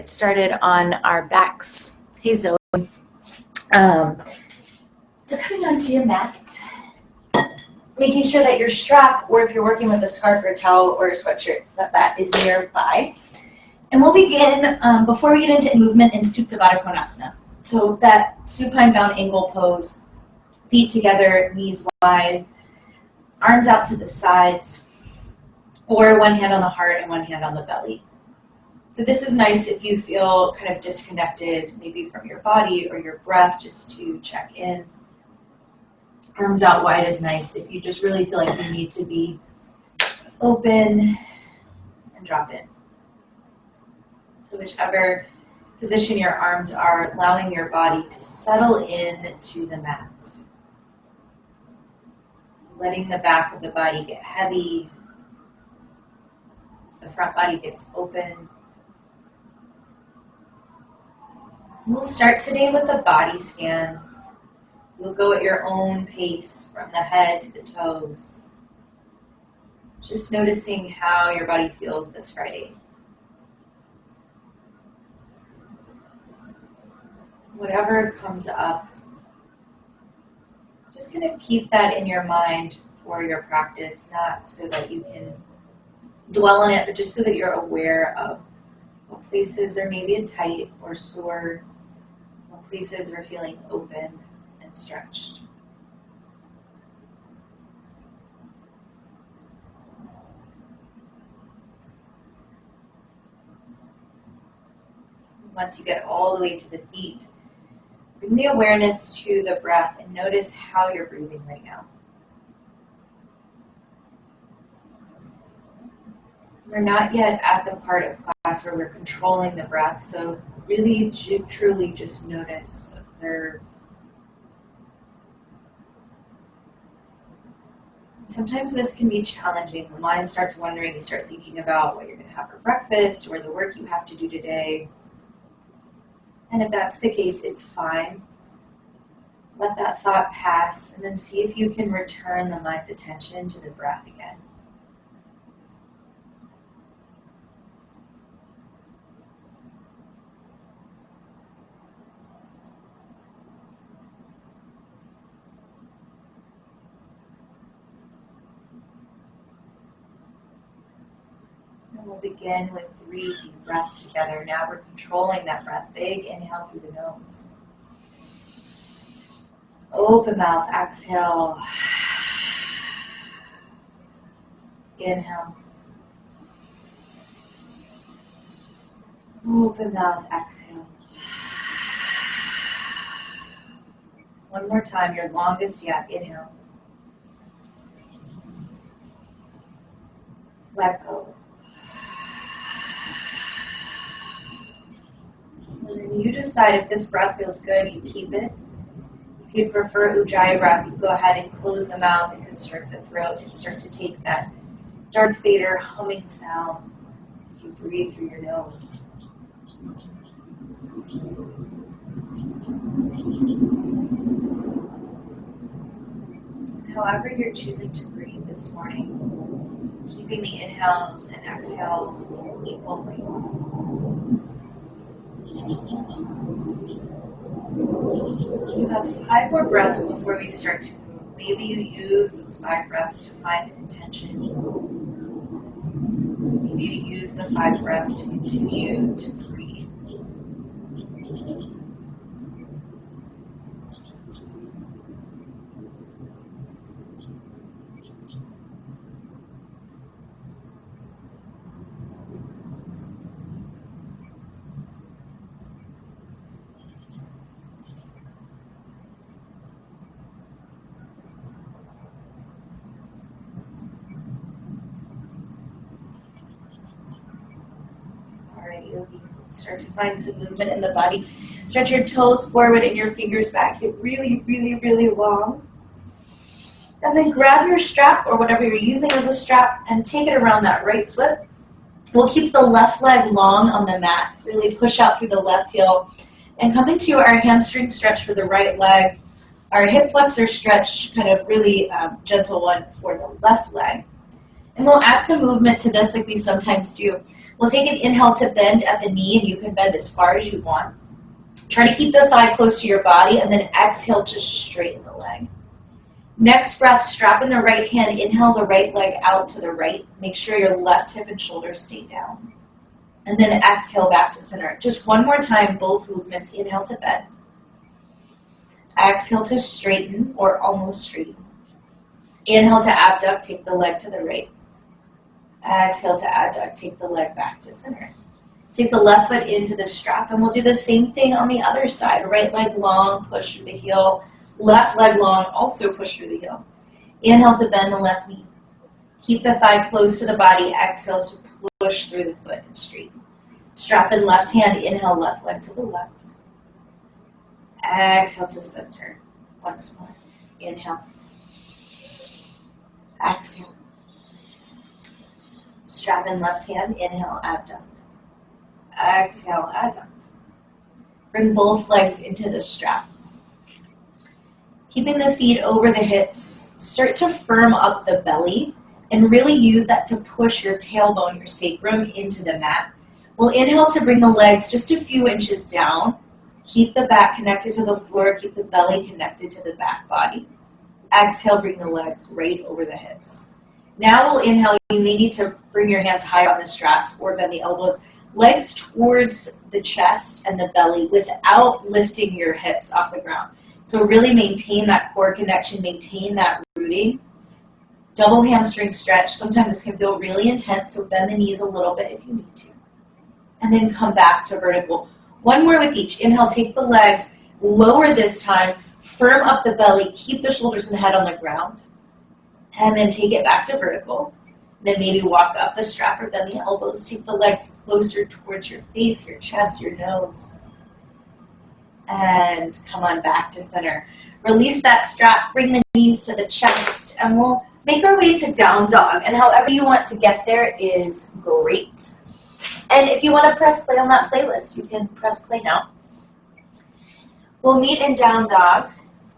get started on our backs. Hey, Zoe. So coming onto your mat, making sure that your strap, or if you're working with a scarf or a towel or a sweatshirt, that is nearby. And we'll begin, before we get into movement, in Supta Baddha Konasana. So that supine bound angle pose, feet together, knees wide, arms out to the sides, or one hand on the heart and one hand on the belly. So this is nice if you feel kind of disconnected, maybe from your body or your breath, just to check in. Arms out wide is nice if you just really feel like you need to be open and drop in. So whichever position your arms are, allowing your body to settle in to the mat. So letting the back of the body get heavy as the front body gets open. We'll start today with a body scan. You'll go at your own pace from the head to the toes. Just noticing how your body feels this Friday. Whatever comes up, just kind of keep that in your mind for your practice, not so that you can dwell on it, but just so that you're aware of what places are maybe tight or sore, what places are feeling open and stretched. Once you get all the way to the feet, bring the awareness to the breath and notice how you're breathing right now. We're not yet at the part of class where we're controlling the breath, so really, truly just notice, observe. Sometimes this can be challenging. The mind starts wandering, you start thinking about what you're going to have for breakfast or the work you have to do today. And if that's the case, it's fine. Let that thought pass and then see if you can return the mind's attention to the breath again. We'll begin with 3 deep breaths together. Now we're controlling that breath. Big inhale through the nose. Open mouth, exhale. Inhale. Open mouth, exhale. One more time, your longest yet. Inhale. Let go. And then you decide if this breath feels good, you keep it. If you prefer Ujjayi breath, you go ahead and close the mouth and constrict the throat and start to take that Darth Vader humming sound as you breathe through your nose. However you're choosing to breathe this morning, keeping the inhales and exhales equally. You have 5 more breaths before we start to move. Maybe you use those 5 breaths to find an intention. Maybe you use the 5 breaths to continue to breathe. Start to find some movement in the body. Stretch your toes forward and your fingers back. Get really, really, really long. And then grab your strap or whatever you're using as a strap and take it around that right foot. We'll keep the left leg long on the mat. Really push out through the left heel. And coming to our hamstring stretch for the right leg. Our hip flexor stretch, kind of really gentle one for the left leg. And we'll add some movement to this like we sometimes do. We'll take an inhale to bend at the knee, and you can bend as far as you want. Try to keep the thigh close to your body, and then exhale to straighten the leg. Next breath, strap in the right hand, inhale the right leg out to the right. Make sure your left hip and shoulders stay down. And then exhale back to center. Just one more time, both movements. Inhale to bend. Exhale to straighten or almost straighten. Inhale to abduct, take the leg to the right. Exhale to abduct, take the leg back to center. Take the left foot into the strap, and we'll do the same thing on the other side. Right leg long, push through the heel. Left leg long, also push through the heel. Inhale to bend the left knee. Keep the thigh close to the body. Exhale to push through the foot and straighten. Strap in left hand, inhale left leg to the left. Exhale to center. Once more. Inhale. Exhale. Strap in left hand, inhale, abduct. Exhale, abduct. Bring both legs into the strap. Keeping the feet over the hips, start to firm up the belly and really use that to push your tailbone, your sacrum, into the mat. We'll inhale to bring the legs just a few inches down. Keep the back connected to the floor, keep the belly connected to the back body. Exhale, bring the legs right over the hips. Now we'll inhale. You may need to bring your hands higher on the straps or bend the elbows. Legs towards the chest and the belly without lifting your hips off the ground. So really maintain that core connection, maintain that rooting. Double hamstring stretch. Sometimes this can feel really intense, so bend the knees a little bit if you need to. And then come back to vertical. One more with each. Inhale, take the legs, lower this time, firm up the belly, keep the shoulders and head on the ground. And then take it back to vertical. Then maybe walk up the strap or bend the elbows. Take the legs closer towards your face, your chest, your nose. And come on back to center. Release that strap, bring the knees to the chest, and we'll make our way to down dog. And however you want to get there is great. And if you want to press play on that playlist, you can press play now. We'll meet in down dog.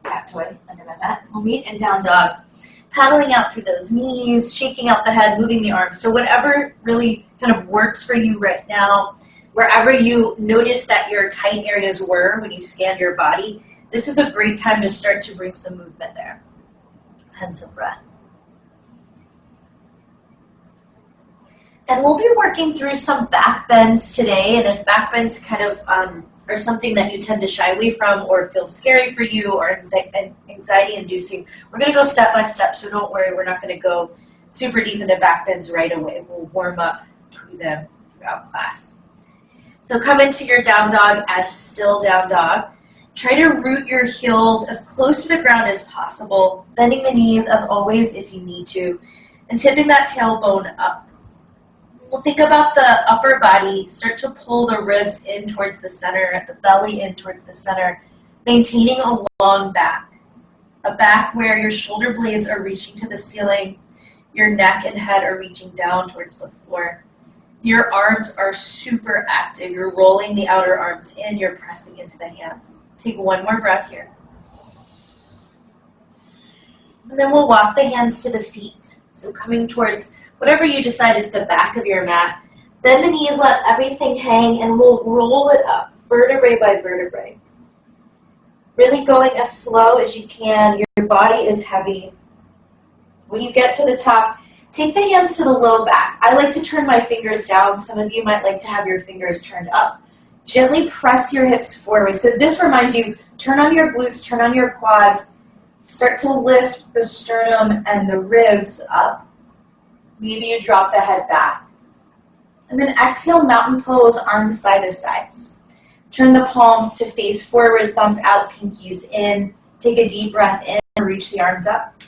Cat toy under my mat. We'll meet in down dog. Paddling out through those knees, shaking out the head, moving the arms. So whatever really kind of works for you right now, wherever you notice that your tight areas were when you scanned your body, this is a great time to start to bring some movement there. And some breath. And we'll be working through some back bends today. And if back bends kind of are something that you tend to shy away from or feel scary for you or anxiety-inducing, we're going to go step by step, so don't worry, we're not going to go super deep into back bends right away. We'll warm up to them throughout class. So come into your down dog as still down dog. Try to root your heels as close to the ground as possible, bending the knees as always if you need to, and tipping that tailbone up. We'll think about the upper body. Start to pull the ribs in towards the center, the belly in towards the center, maintaining a long back. A back where your shoulder blades are reaching to the ceiling, your neck and head are reaching down towards the floor. Your arms are super active. You're rolling the outer arms in, you're pressing into the hands. Take one more breath here. And then we'll walk the hands to the feet. So coming towards whatever you decide is the back of your mat. Bend the knees, let everything hang, and we'll roll it up, vertebrae by vertebrae. Really going as slow as you can. Your body is heavy. When you get to the top, take the hands to the low back. I like to turn my fingers down. Some of you might like to have your fingers turned up. Gently press your hips forward. So this reminds you, turn on your glutes, turn on your quads. Start to lift the sternum and the ribs up. Maybe you drop the head back. And then exhale, mountain pose, arms by the sides. Turn the palms to face forward, thumbs out, pinkies in. Take a deep breath in and reach the arms up.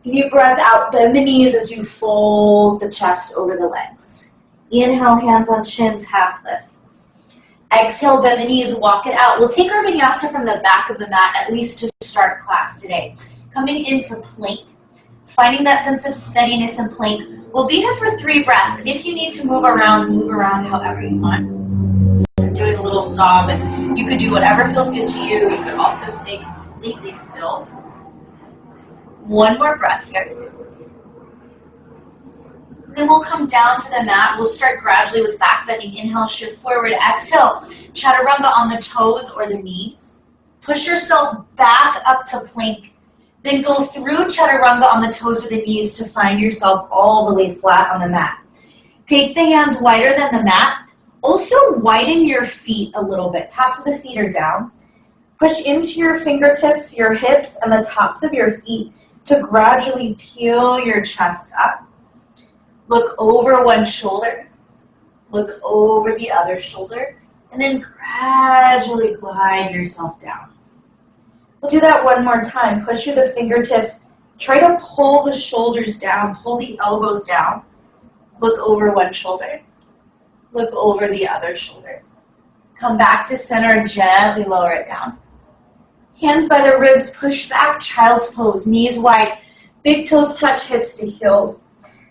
Deep breath out, bend the knees as you fold the chest over the legs. Inhale, hands on shins, half lift. Exhale, bend the knees, walk it out. We'll take our vinyasa from the back of the mat, at least to start class today. Coming into plank. Finding that sense of steadiness in plank. We'll be here for 3 breaths. And if you need to move around however you want. So doing a little sob, and you could do whatever feels good to you. You could also stay completely still. One more breath here. Then we'll come down to the mat. We'll start gradually with back bending. Inhale, shift forward. Exhale, chaturanga on the toes or the knees. Push yourself back up to plank. Then go through chaturanga on the toes or the knees to find yourself all the way flat on the mat. Take the hands wider than the mat. Also widen your feet a little bit. Tops of the feet are down. Push into your fingertips, your hips, and the tops of your feet to gradually peel your chest up. Look over one shoulder. Look over the other shoulder. And then gradually glide yourself down. We'll do that one more time. Push through the fingertips. Try to pull the shoulders down. Pull the elbows down. Look over one shoulder. Look over the other shoulder. Come back to center. Gently lower it down. Hands by the ribs. Push back. Child's pose. Knees wide. Big toes touch hips to heels.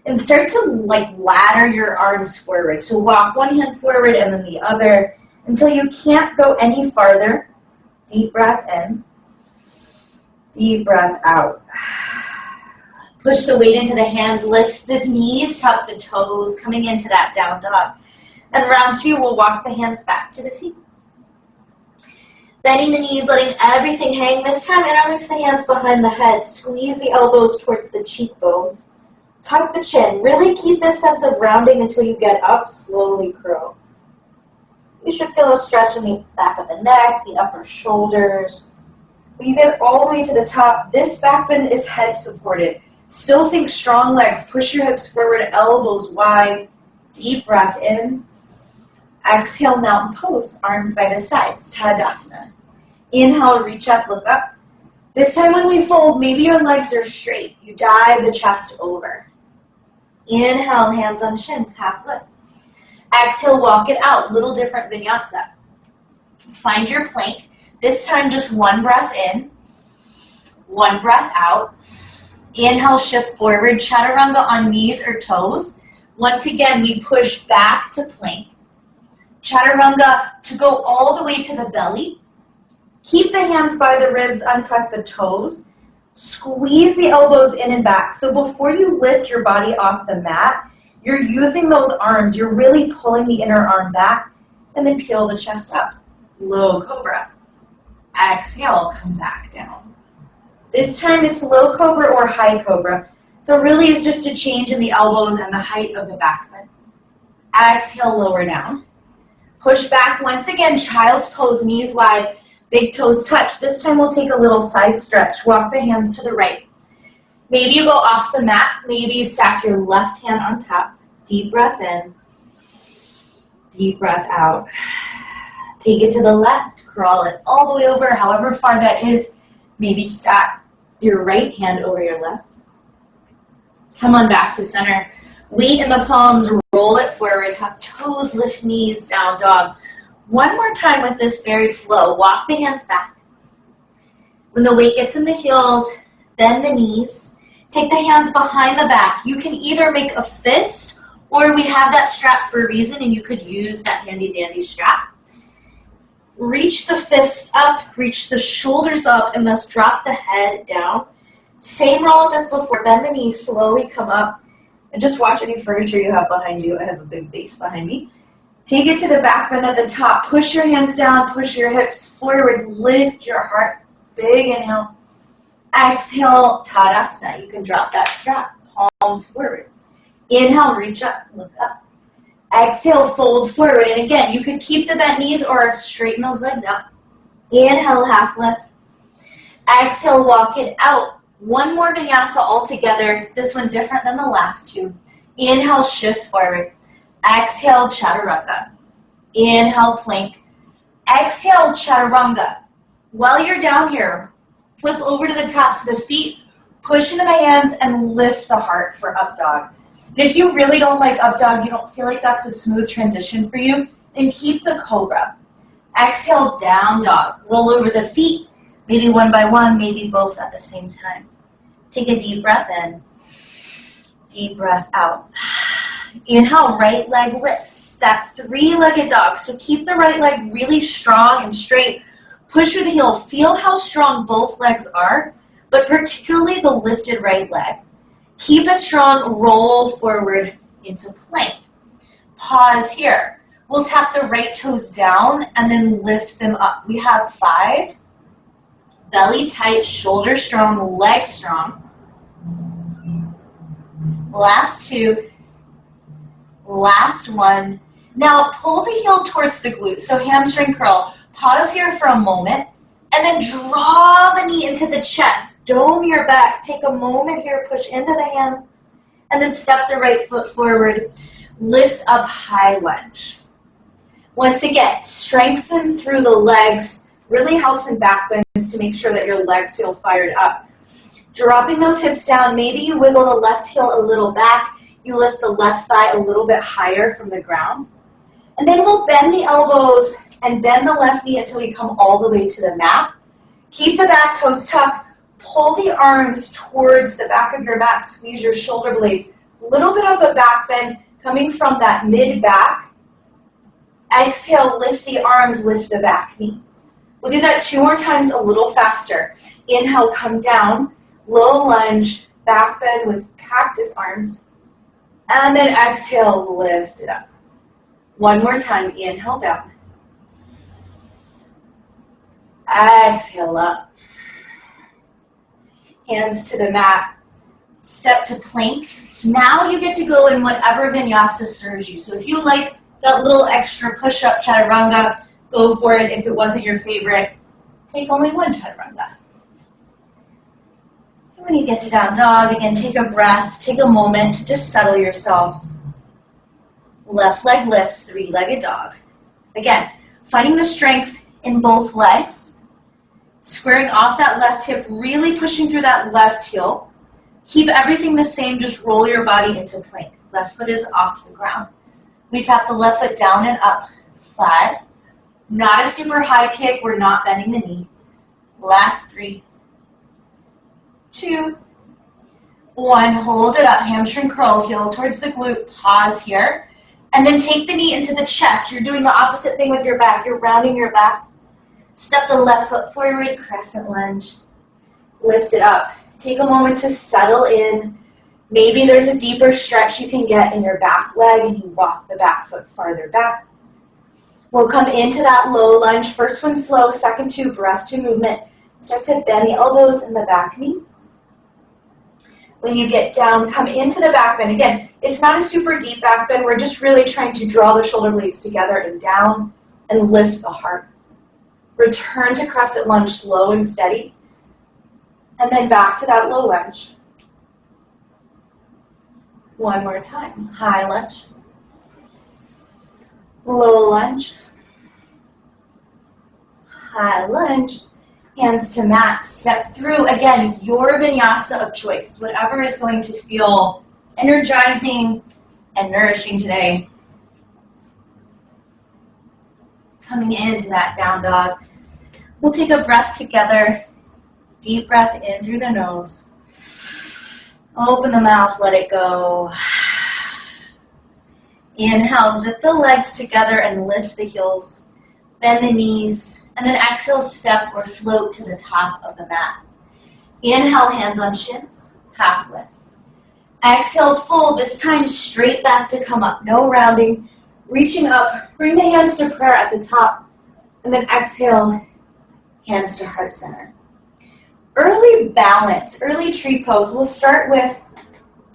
And start to ladder your arms forward. So walk one hand forward and then the other until you can't go any farther. Deep breath in. Deep breath out. Push the weight into the hands. Lift the knees, tuck the toes, coming into that down dog. And round 2, we'll walk the hands back to the feet. Bending the knees, letting everything hang. This time, interlace the hands behind the head. Squeeze the elbows towards the cheekbones. Tuck the chin. Really keep this sense of rounding until you get up. Slowly curl. You should feel a stretch in the back of the neck, the upper shoulders. When you get all the way to the top, this back bend is head supported. Still think strong legs. Push your hips forward, elbows wide. Deep breath in. Exhale, mountain pose, arms by the sides, Tadasana. Inhale, reach up, look up. This time when we fold, maybe your legs are straight. You dive the chest over. Inhale, hands on shins, half lift. Exhale, walk it out. Little different vinyasa. Find your plank. This time just one breath in, one breath out. Inhale, shift forward, chaturanga on knees or toes. Once again, we push back to plank. Chaturanga to go all the way to the belly. Keep the hands by the ribs, untuck the toes. Squeeze the elbows in and back. So before you lift your body off the mat, you're using those arms. You're really pulling the inner arm back and then peel the chest up. Low cobra. Exhale, come back down. This time it's low cobra or high cobra. So really it's just a change in the elbows and the height of the back bend. Exhale, lower down. Push back once again, child's pose, knees wide. Big toes touch. This time we'll take a little side stretch. Walk the hands to the right. Maybe you go off the mat. Maybe you stack your left hand on top. Deep breath in. Deep breath out. Take it to the left. Crawl it all the way over, however far that is. Maybe stack your right hand over your left. Come on back to center. Weight in the palms. Roll it forward. Tuck toes. Lift knees. Down dog. One more time with this varied flow. Walk the hands back. When the weight gets in the heels, bend the knees. Take the hands behind the back. You can either make a fist, or we have that strap for a reason, and you could use that handy dandy strap. Reach the fists up, reach the shoulders up, and thus drop the head down. Same roll-up as before. Bend the knees, slowly come up, and just watch any furniture you have behind you. I have a big vase behind me. Take it to the back bend at the top. Push your hands down, push your hips forward, lift your heart. Big inhale. Exhale, Tadasana. You can drop that strap, palms forward. Inhale, reach up, look up. Exhale, fold forward. And again, you could keep the bent knees or straighten those legs out. Inhale, half lift. Exhale, walk it out. One more vinyasa all together. This one different than the last two. Inhale, shift forward. Exhale, chaturanga. Inhale, plank. Exhale, chaturanga. While you're down here, flip over to the tops of the feet, push into the hands, and lift the heart for up dog. And if you really don't like up dog, you don't feel like that's a smooth transition for you, then keep the cobra. Exhale, down dog. Roll over the feet, maybe one by one, maybe both at the same time. Take a deep breath in. Deep breath out. Inhale, right leg lifts. That three-legged dog. So keep the right leg really strong and straight. Push through the heel. Feel how strong both legs are, but particularly the lifted right leg. Keep it strong. Roll forward. into plank. Pause here. We'll tap the right toes down and then lift them up. We have 5. Belly tight, shoulder strong, leg strong. Last 2. Last 1. Now pull the heel towards the glute, so hamstring curl. Pause here for a moment, and then draw the knee into the chest. Dome your back. Take a moment here, push into the hand, and then step the right foot forward. Lift up, high lunge. Once again, strengthen through the legs. Really helps in back bends to make sure that your legs feel fired up. Dropping those hips down, maybe you wiggle the left heel a little back. You lift the left thigh a little bit higher from the ground. And then we'll bend the elbows and bend the left knee until we come all the way to the mat. Keep the back toes tucked. Pull the arms towards the back of your mat. Squeeze your shoulder blades. A little bit of a back bend coming from that mid-back. Exhale, lift the arms, lift the back knee. We'll do that 2 more times a little faster. Inhale, come down. Low lunge, back bend with cactus arms. And then exhale, lift it up. 1 more time, inhale down. Exhale up. Hands to the mat. Step to plank. Now you get to go in whatever vinyasa serves you. So if you like that little extra push-up chaturanga, go for it. If it wasn't your favorite, take only 1 chaturanga. When you get to down dog, again, take a breath, take a moment to just settle yourself. Left leg lifts, 3-legged dog. Again, finding the strength in both legs, squaring off that left hip, really pushing through that left heel. Keep everything the same, just roll your body into plank. Left foot is off the ground. We tap the left foot down and up. 5. Not a super high kick, we're not bending the knee. Last 3. 2, 1, hold it up, hamstring curl, heel towards the glute, pause here, and then take the knee into the chest. You're doing the opposite thing with your back. You're rounding your back. Step the left foot forward, crescent lunge, lift it up. Take a moment to settle in. Maybe there's a deeper stretch you can get in your back leg and you walk the back foot farther back. We'll come into that low lunge. First one slow, second 2, breath to movement. Start to bend the elbows and the back knee. When you get down, come into the back bend. Again, it's not a super deep back bend. We're just really trying to draw the shoulder blades together and down and lift the heart. Return to crescent lunge, slow and steady. And then back to that low lunge. 1 more time. High lunge. Low lunge. High lunge. Hands to mat, step through, again, your vinyasa of choice, whatever is going to feel energizing and nourishing today. Coming into that down dog. We'll take a breath together. Deep breath in through the nose. Open the mouth, let it go. Inhale, zip the legs together and lift the heels. Bend the knees, and then exhale, step or float to the top of the mat. Inhale, hands on shins, half lift. Exhale, full, this time straight back to come up, no rounding. Reaching up, bring the hands to prayer at the top, and then exhale, hands to heart center. Early balance, early tree pose. We'll start with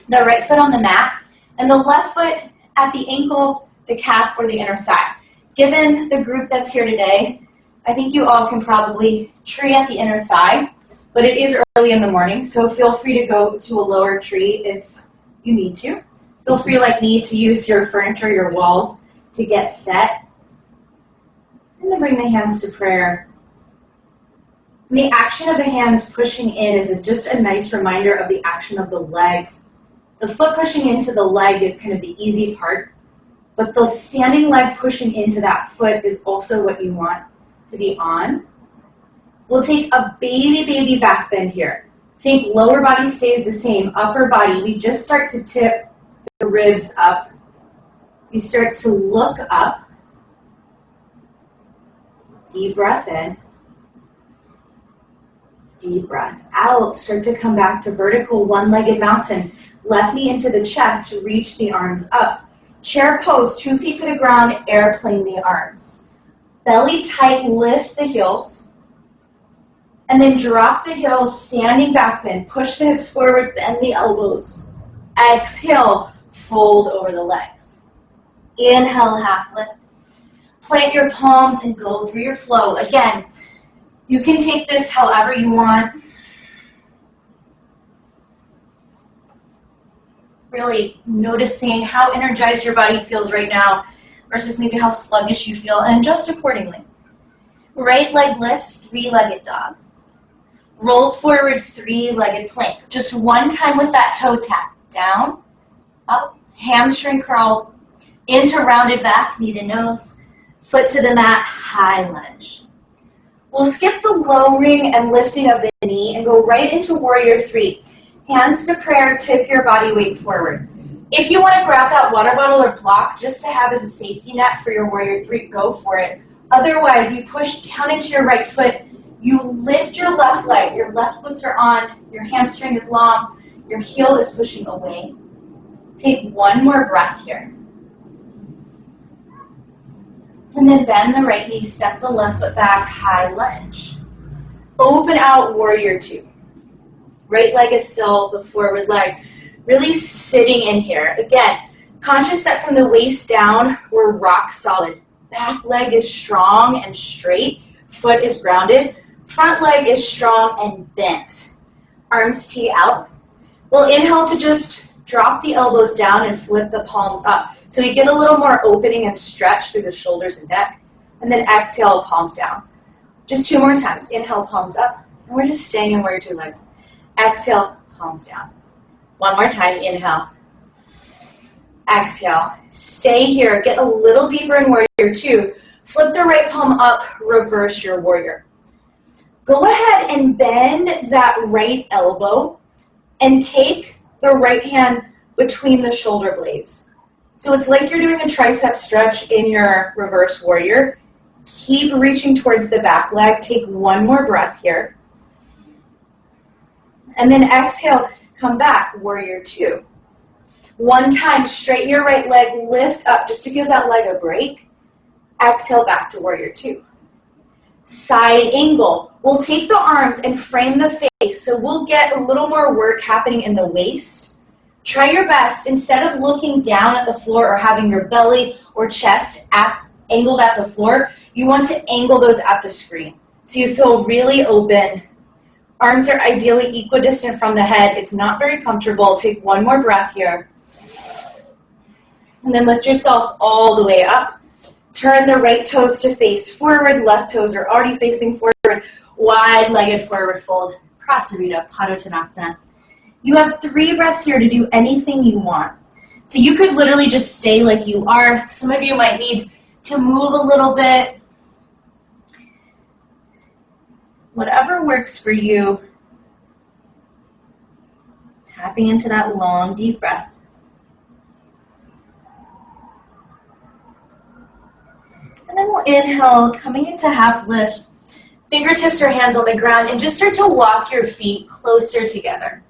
the right foot on the mat, and the left foot at the ankle, the calf, or the inner thigh. Given the group that's here today, I think you all can probably tree at the inner thigh, but it is early in the morning, so feel free to go to a lower tree if you need to. Feel free, like me, to use your furniture, your walls, to get set. And then bring the hands to prayer. And the action of the hands pushing in is just a nice reminder of the action of the legs. The foot pushing into the leg is kind of the easy part. But the standing leg pushing into that foot is also what you want to be on. We'll take a baby back bend here. Think lower body stays the same, upper body. We just start to tip the ribs up. We start to look up. Deep breath in. Deep breath out. Start to come back to vertical one-legged mountain. Left knee into the chest, reach the arms up. Chair pose, 2 feet to the ground, airplane the arms. Belly tight, lift the heels. And then drop the heels, standing back bend. Push the hips forward, bend the elbows. Exhale, fold over the legs. Inhale, half lift. Plant your palms and go through your flow. Again, you can take this however you want. Really noticing how energized your body feels right now versus maybe how sluggish you feel, and adjust accordingly. Right leg lifts, 3-legged dog. Roll forward, 3-legged plank. Just one time with that toe tap. Down, up, hamstring curl, into rounded back, knee to nose, foot to the mat, high lunge. We'll skip the lowering and lifting of the knee and go right into warrior 3. Hands to prayer, tip your body weight forward. If you want to grab that water bottle or block just to have as a safety net for your warrior 3, go for it. Otherwise, you push down into your right foot, you lift your left leg, your left glutes are on, your hamstring is long, your heel is pushing away. Take one more breath here. And then bend the right knee, step the left foot back, high lunge. Open out warrior 2. Right leg is still the forward leg. Really sitting in here. Again, conscious that from the waist down, we're rock solid. Back leg is strong and straight. Foot is grounded. Front leg is strong and bent. Arms tee out. We'll inhale to just drop the elbows down and flip the palms up. So we get a little more opening and stretch through the shoulders and neck. And then exhale, palms down. Just 2 more times. Inhale, palms up. And we're just staying in warrior 2 legs. Exhale, palms down. One more time, inhale. Exhale. Stay here. Get a little deeper in warrior 2. Flip the right palm up, reverse your warrior. Go ahead and bend that right elbow and take the right hand between the shoulder blades. So it's like you're doing a tricep stretch in your reverse warrior. Keep reaching towards the back leg. Take one more breath here. And then exhale, come back, warrior 2. One time, straighten your right leg, lift up just to give that leg a break. Exhale, back to warrior 2. Side angle. We'll take the arms and frame the face, so we'll get a little more work happening in the waist. Try your best, instead of looking down at the floor or having your belly or chest angled at the floor, you want to angle those at the screen. So you feel really open. Arms are ideally equidistant from the head. It's not very comfortable. Take one more breath here. And then lift yourself all the way up. Turn the right toes to face forward. Left toes are already facing forward. Wide-legged forward fold. Prasarita, Padottanasana. You have 3 breaths here to do anything you want. So you could literally just stay like you are. Some of you might need to move a little bit. Whatever works for you. Tapping into that long, deep breath. And then we'll inhale, coming into half lift. Fingertips or hands on the ground, and just start to walk your feet closer together.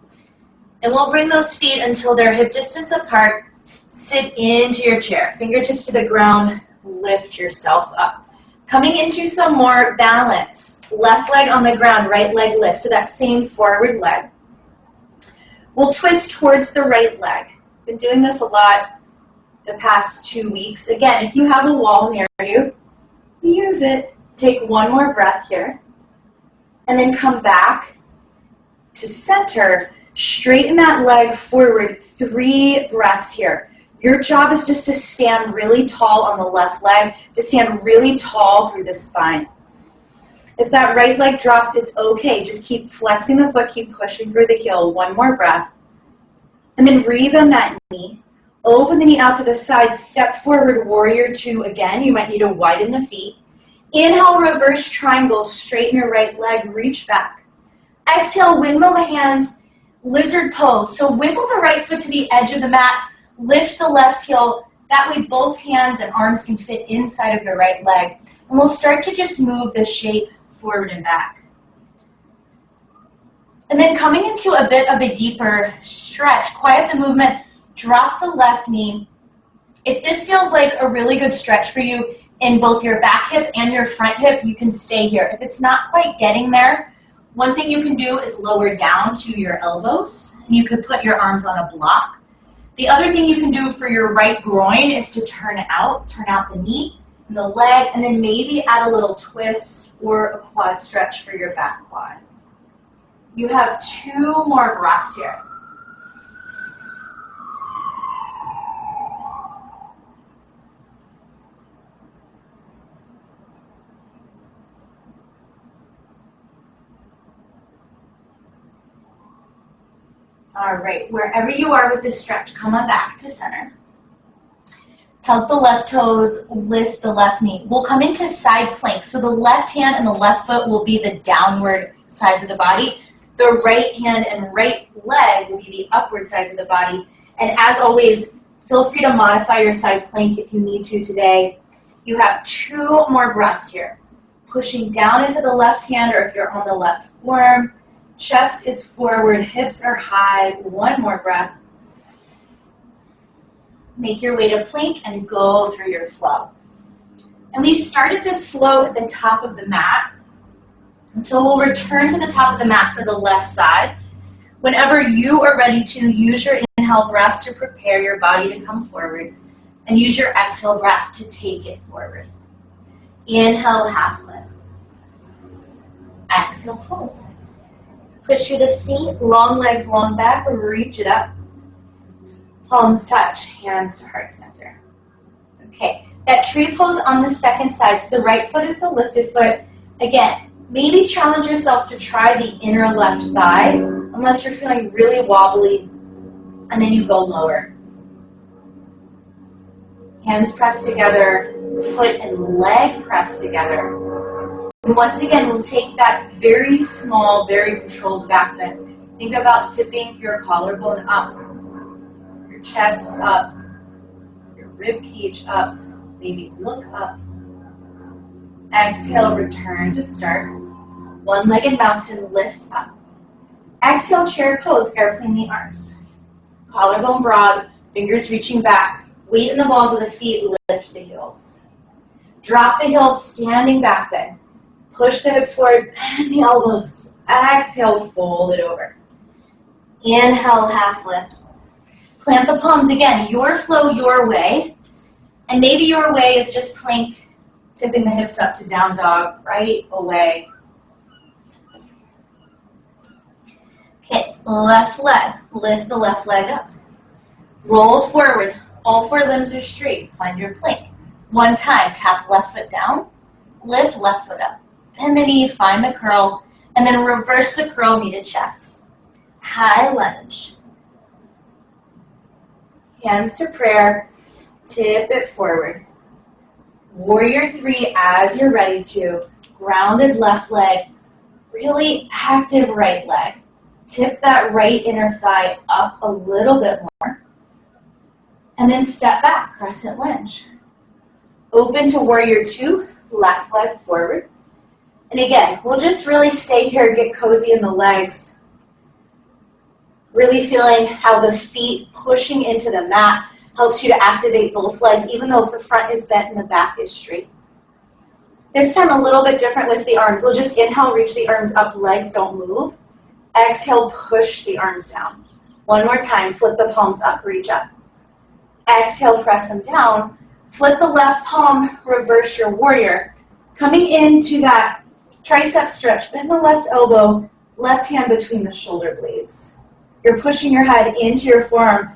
And we'll bring those feet until they're hip distance apart. Sit into your chair. Fingertips to the ground. Lift yourself up. Coming into some more balance. Left leg on the ground, right leg lift. So that same forward leg. We'll twist towards the right leg. Been doing this a lot the past 2 weeks. Again, if you have a wall near you, use it. Take one more breath here. And then come back to center. Straighten that leg forward. 3 breaths here. Your job is just to stand really tall on the left leg, to stand really tall through the spine. If that right leg drops, it's okay. Just keep flexing the foot, keep pushing through the heel. One more breath. And then rebend that knee. Open the knee out to the side. Step forward, warrior 2 again. You might need to widen the feet. Inhale, reverse triangle. Straighten your right leg, reach back. Exhale, windmill the hands, lizard pose. So wiggle the right foot to the edge of the mat. Lift the left heel. That way both hands and arms can fit inside of your right leg. And we'll start to just move the shape forward and back. And then coming into a bit of a deeper stretch, quiet the movement, drop the left knee. If this feels like a really good stretch for you in both your back hip and your front hip, you can stay here. If it's not quite getting there, one thing you can do is lower down to your elbows. You could put your arms on a block. The other thing you can do for your right groin is to turn out the knee and the leg, and then maybe add a little twist or a quad stretch for your back quad. You have 2 more breaths here. All right, wherever you are with this stretch, come on back to center. Tuck the left toes, lift the left knee. We'll come into side plank. So the left hand and the left foot will be the downward sides of the body. The right hand and right leg will be the upward sides of the body. And as always, feel free to modify your side plank if you need to today. You have 2 more breaths here. Pushing down into the left hand, or if you're on the left forearm. Chest is forward, hips are high. 1 more breath. Make your way to plank and go through your flow. And we started this flow at the top of the mat. And so we'll return to the top of the mat for the left side. Whenever you are ready to, use your inhale breath to prepare your body to come forward. And use your exhale breath to take it forward. Inhale, half lift. Exhale, fold. Push through the feet, long legs, long back, reach it up. Palms touch, hands to heart center. Okay, that tree pose on the second side. So the right foot is the lifted foot. Again, maybe challenge yourself to try the inner left thigh, unless you're feeling really wobbly, and then you go lower. Hands pressed together, foot and leg pressed together. And once again, we'll take that very small, very controlled back bend. Think about tipping your collarbone up. Chest up, your rib cage up, maybe look up. Exhale, return to start. One-legged mountain, lift up. Exhale, chair pose, airplane the arms. Collarbone broad, fingers reaching back, weight in the balls of the feet, lift the heels. Drop the heels, standing back bend. Push the hips forward, bend the elbows. Exhale, fold it over. Inhale, half lift. Plant the palms again, your flow, your way. And maybe your way is just plank, tipping the hips up to down dog, right away. Okay, left leg, lift the left leg up. Roll forward, all 4 limbs are straight, find your plank. 1 time, tap left foot down, lift left foot up. Bend the knee, find the curl, and then reverse the curl, knee to chest. High lunge. Hands to prayer, tip it forward. Warrior 3 as you're ready to. Grounded left leg, really active right leg. Tip that right inner thigh up a little bit more. And then step back, crescent lunge. Open to warrior 2, left leg forward. And again, we'll just really stay here, get cozy in the legs. Really feeling how the feet pushing into the mat helps you to activate both legs, even though if the front is bent and the back is straight. This time a little bit different with the arms. We'll just inhale, reach the arms up, legs don't move. Exhale, push the arms down. 1 more time, flip the palms up, reach up. Exhale, press them down. Flip the left palm, reverse your warrior. Coming into that tricep stretch, bend the left elbow, left hand between the shoulder blades. You're pushing your head into your forearm.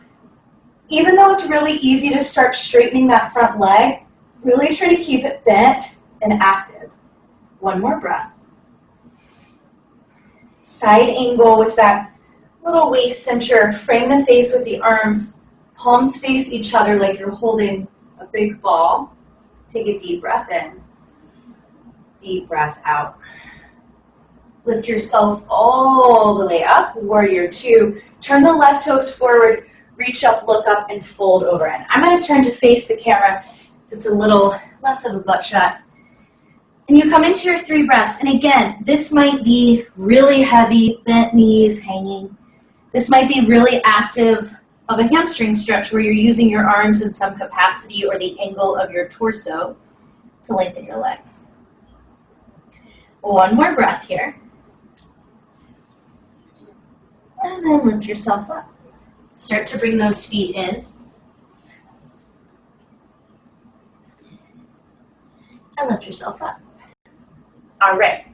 Even though it's really easy to start straightening that front leg, really try to keep it bent and active. 1 more breath. Side angle with that little waist cincher. Frame the face with the arms. Palms face each other like you're holding a big ball. Take a deep breath in. Deep breath out. Lift yourself all the way up, warrior 2. Turn the left toes forward, reach up, look up, and fold over. And I'm going to turn to face the camera so it's a little less of a butt shot. And you come into your 3 breaths. And again, this might be really heavy, bent knees, hanging. This might be really active of a hamstring stretch where you're using your arms in some capacity or the angle of your torso to lengthen your legs. One more breath here. And then lift yourself up. Start to bring those feet in. And lift yourself up. All right.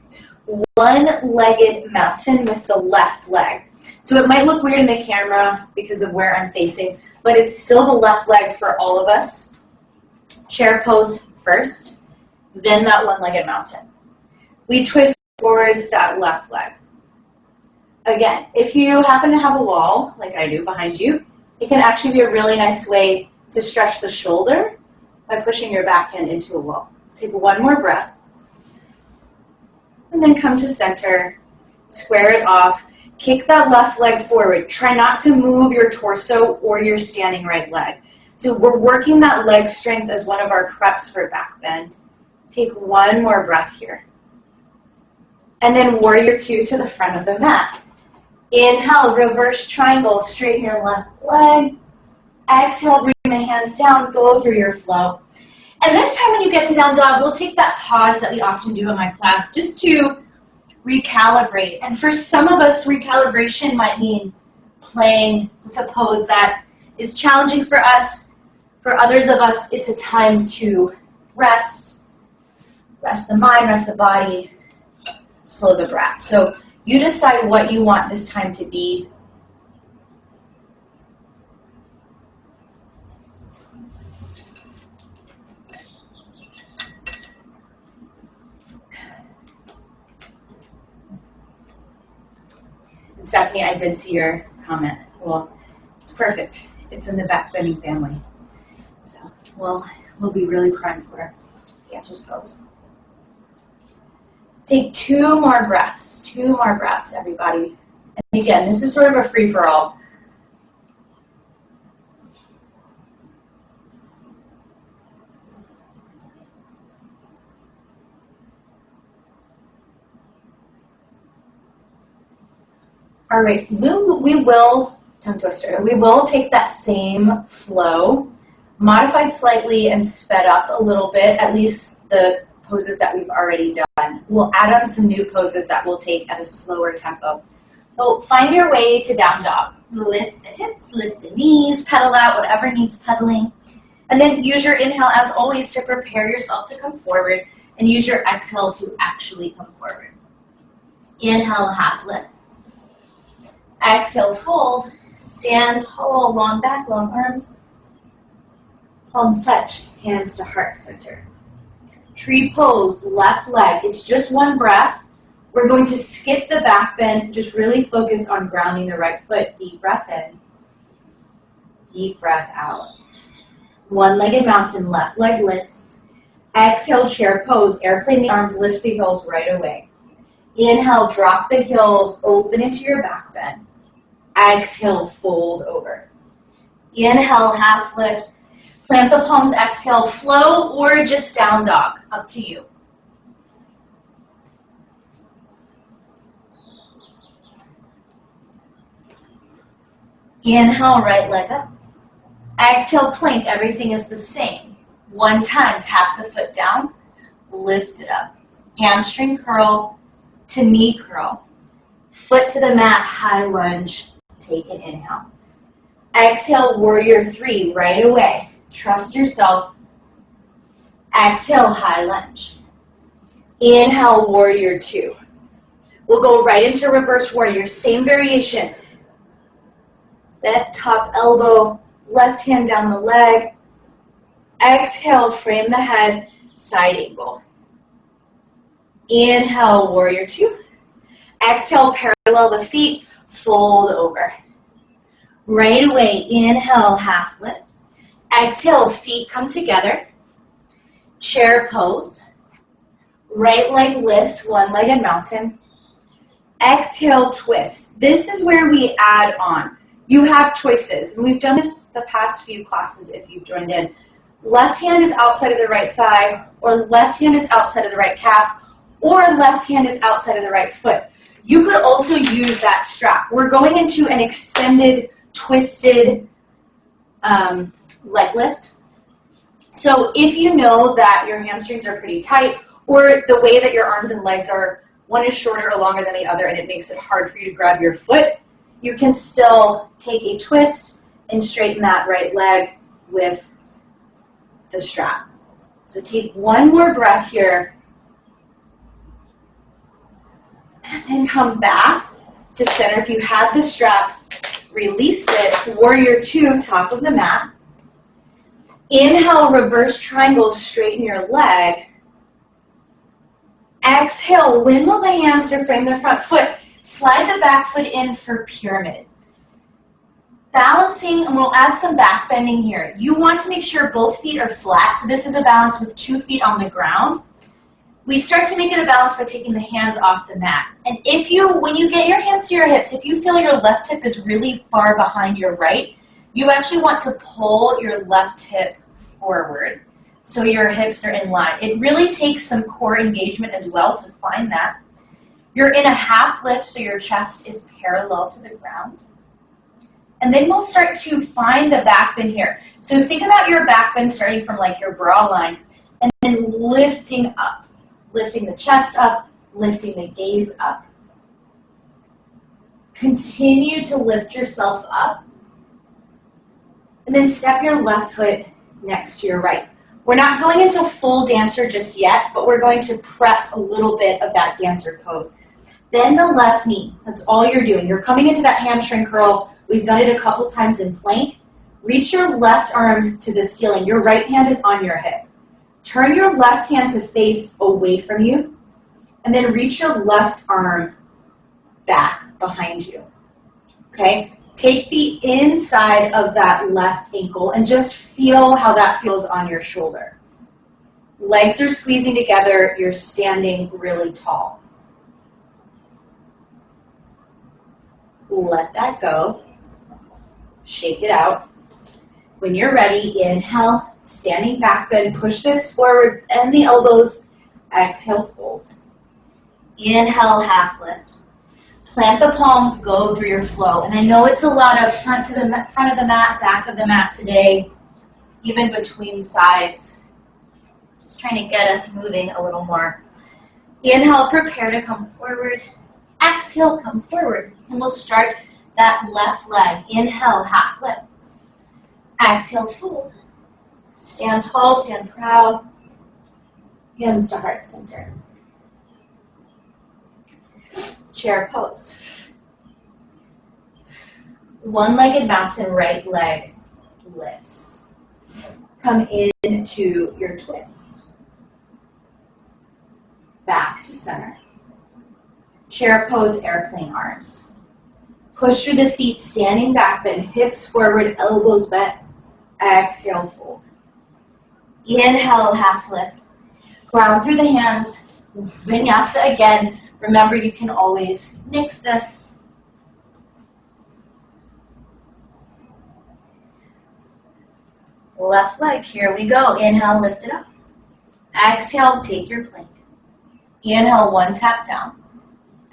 One-legged mountain with the left leg. So it might look weird in the camera because of where I'm facing, but it's still the left leg for all of us. Chair pose first, then that one-legged mountain. We twist towards that left leg. Again, if you happen to have a wall, like I do behind you, it can actually be a really nice way to stretch the shoulder by pushing your back end into a wall. Take one more breath. And then come to center, square it off, kick that left leg forward. Try not to move your torso or your standing right leg. So we're working that leg strength as one of our preps for back bend. Take one more breath here. And then warrior 2 to the front of the mat. Inhale, reverse triangle, straighten your left leg. Exhale, bring the hands down, go through your flow. And this time when you get to down dog, we'll take that pause that we often do in my class just to recalibrate. And for some of us, recalibration might mean playing with a pose that is challenging for us. For others of us, it's a time to rest the mind, rest the body, slow the breath. So you decide what you want this time to be. Stephanie, I did see your comment. Well, it's perfect. It's in the back bending family. So we'll be really primed for dancer's pose. Take 2 more breaths. 2 more breaths, everybody. And again, this is sort of a free-for-all. All right, we will, tongue twister, we will take that same flow, modified slightly and sped up a little bit, at least the poses that we've already done. We'll add on some new poses that we'll take at a slower tempo. So find your way to down dog. Lift the hips, lift the knees, pedal out, whatever needs pedaling. And then use your inhale, as always, to prepare yourself to come forward, and use your exhale to actually come forward. Inhale, half lift. Exhale, fold. Stand tall, long back, long arms. Palms touch, hands to heart center. Tree pose, left leg. It's just one breath. We're going to skip the back bend, just really focus on grounding the right foot. Deep breath in. Deep breath out. One-legged mountain, left leg lifts. Exhale, chair pose. Airplane the arms, lift the heels right away. Inhale, drop the heels, open into your back bend. Exhale, fold over. Inhale, half lift. Plant the palms, exhale, flow, or just down dog, up to you. Inhale, right leg up. Exhale, plank, everything is the same. One time, tap the foot down, lift it up. Hamstring curl to knee curl. Foot to the mat, high lunge, take an inhale. Exhale, warrior 3, right away. Trust yourself. Exhale, high lunge. Inhale, warrior 2. We'll go right into reverse warrior, same variation. That top elbow, left hand down the leg. Exhale, frame the head, side angle. Inhale, warrior 2. Exhale, parallel the feet, fold over. Right away, inhale, half lift. Exhale, feet come together. Chair pose. Right leg lifts, one-legged mountain. Exhale, twist. This is where we add on. You have choices. And we've done this the past few classes if you've joined in. left hand is outside of the right thigh, or left hand is outside of the right calf, or left hand is outside of the right foot. You could also use that strap. We're going into an extended, twisted leg lift. So if you know that your hamstrings are pretty tight, or the way that your arms and legs are, one is shorter or longer than the other, and it makes it hard for you to grab your foot, you can still take a twist and straighten that right leg with the strap. So take one more breath here, and then come back to center. If you have the strap, release it, warrior two, top of the mat. Inhale, reverse triangle, straighten your leg. Exhale, wiggle the hands to frame the front foot. Slide the back foot in for pyramid. Balancing, and we'll add some back bending here. You want to make sure both feet are flat. So this is a balance with 2 feet on the ground. We start to make it a balance by taking the hands off the mat. And when you get your hands to your hips, if you feel your left hip is really far behind your right, you actually want to pull your left hip forward so your hips are in line. It really takes some core engagement as well to find that. You're in a half lift, so your chest is parallel to the ground. And then we'll start to find the back bend here. So think about your back bend starting from like your bra line and then lifting up, lifting the chest up, lifting the gaze up. Continue to lift yourself up. And then step your left foot next to your right. We're not going into full dancer just yet, but we're going to prep a little bit of that dancer pose. Bend the left knee. That's all you're doing. You're coming into that hamstring curl. We've done it a couple times in plank. Reach your left arm to the ceiling. Your right hand is on your hip. Turn your left hand to face away from you, and then reach your left arm back behind you. Okay? Take the inside of that left ankle and just feel how that feels on your shoulder. Legs are squeezing together. You're standing really tall. Let that go. Shake it out. When you're ready, inhale, standing back bend, push the hips forward, bend the elbows, exhale, fold. Inhale, half lift. Plant the palms, go through your flow. And I know it's a lot of front of the mat, back of the mat today, even between sides. Just trying to get us moving a little more. Inhale, prepare to come forward. Exhale, come forward. And we'll start that left leg. Inhale, half lift. Exhale, fold. Stand tall, stand proud. Hands to heart center. Chair pose. One-legged mountain, right leg lifts. Come into your twist. Back to center. Chair pose, airplane arms. Push through the feet, standing back bend, hips forward, elbows bent. Exhale, fold. Inhale, half lift. Ground through the hands. Vinyasa again. Remember, you can always mix this. Left leg, here we go. Inhale, lift it up. Exhale, take your plank. Inhale, one tap down.